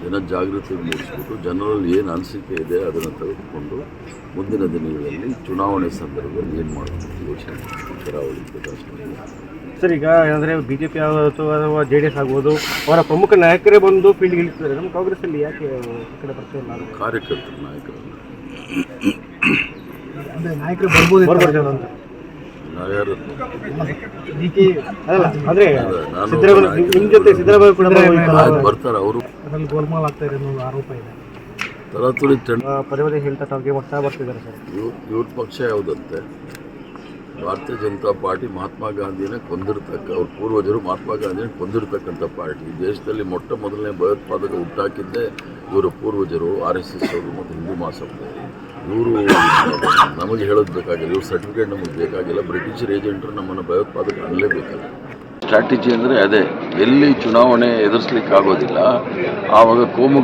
ಜನ ಜಾಗೃತಿ ಮೂಡಿಸ್ಬಿಟ್ಟು ಜನರಲ್ಲಿ ಏನು ಅನಿಸಿಕೆ ಇದೆ ಅದನ್ನು ತೆಗೆದುಕೊಂಡು ಮುಂದಿನ ದಿನಗಳಲ್ಲಿ ಚುನಾವಣೆ ಸಂದರ್ಭದಲ್ಲಿ ಏನು ಮಾಡಬೇಕು ಯೋಚನೆ ಕರಾವಳಿ ಪ್ರದೇಶದಲ್ಲಿ. ಸರ್, ಈಗ ಅಂದರೆ BJP ಅಥವಾ JDS ಆಗ್ಬೋದು, ಅವರ ಪ್ರಮುಖ ನಾಯಕರೇ ಬಂದು ಫೀಲ್ಡ್ಗೆ ಇಳಿತಿದ್ದಾರೆ. ನಮ್ಮ ಕಾಂಗ್ರೆಸ್ಸಲ್ಲಿ ಯಾಕೆ ಕಡೆ ಬರ್ತಿಲ್ಲ? ಕಾರ್ಯಕರ್ತರು ನಾಯಕರನ್ನು ನಾಯಕರು ಬರ್ಬೋದು ಅಂತ ಯಾರು ಅಂದರೆ ನಿಮ್ಮ ಜೊತೆ ಸಿದ್ದರಾಮಯ್ಯ ಕೂಡ ಬರ್ತಾರೆ. ಅವರು ಅದರಲ್ಲಿ ಗೋಲ್ಮಾಲ್ ಆಗ್ತಾ ಇದೆ ಅನ್ನೋ ಆರೋಪ ಇದೆ. ತರಾತುರಿ ಪದೇ ಪದೇ ಹೇಳ್ತಾ ತಾವಿಗೆ ಮಾಡ್ತಾ ಬರ್ತಿದ್ದಾರೆ ಸರ್. ಇವ್ರ ಪಕ್ಷ ಯಾವುದಂತೆ ಭಾರತೀಯ ಜನತಾ ಪಾರ್ಟಿ ಮಹಾತ್ಮ ಗಾಂಧಿನ ಅವ್ರ ಪೂರ್ವಜರು ಮಹಾತ್ಮ ಗಾಂಧಿನ ಕೊಂದಿರ್ತಕ್ಕಂಥ ಪಾರ್ಟಿ. ದೇಶದಲ್ಲಿ ಮೊಟ್ಟ ಮೊದಲನೇ ಭಯೋತ್ಪಾದಕ ಹುಟ್ಟಾಕಿದ್ದೇ ಇವರ ಪೂರ್ವಜರು RSS ಅವರು ಮತ್ತು ಹಿಂದೂ ಮಹಾಸಭೆ. ಇವರು ನಮಗೆ ಹೇಳೋದು ಬೇಕಾಗಿಲ್ಲ, ಇವ್ರ ಸರ್ಟಿಫಿಕೇಟ್ ನಮಗೆ ಬೇಕಾಗಿಲ್ಲ. ಬ್ರಿಟಿಷರ್ ಏಜೆಂಟರು ನಮ್ಮನ್ನು ಭಯೋತ್ಪಾದಕ ಅನ್ನಲೇಬೇಕಲ್ಲ. ಸ್ಟ್ರಾಟಜಿ ಅಂದರೆ ಅದೇ, ಎಲ್ಲಿ ಚುನಾವಣೆ ಎದುರಿಸಲಿಕ್ಕಾಗೋದಿಲ್ಲ ಆವಾಗ ಕೋಮು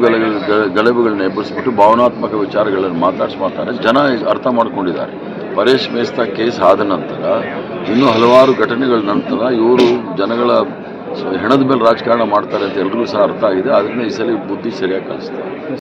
ಗಲಭೆಗಳನ್ನ ಎಬ್ಬರಿಸ್ಬಿಟ್ಟು ಭಾವನಾತ್ಮಕ ವಿಚಾರಗಳನ್ನು ಮಾತಾಡ್ತಾರೆ. ಜನ ಅರ್ಥ ಮಾಡ್ಕೊಂಡಿದ್ದಾರೆ. ಪರೇಶ್ ಮೇಸ್ತಾ ಕೇಸ್ ಆದ ನಂತರ ಇನ್ನೂ ಹಲವಾರು ಘಟನೆಗಳ ನಂತರ ಇವರು ಜನಗಳ ಹೆಣದ ಮೇಲೆ ರಾಜಕಾರಣ ಮಾಡ್ತಾರೆ ಅಂತ ಎಲ್ರಿಗೂ ಸಹ ಅರ್ಥ ಆಗಿದೆ. ಅದರಿಂದ ಈ ಸಲ ಬುದ್ಧಿ ಸರಿಯಾಗಿ ಕಲಿಸ್ತಾರೆ.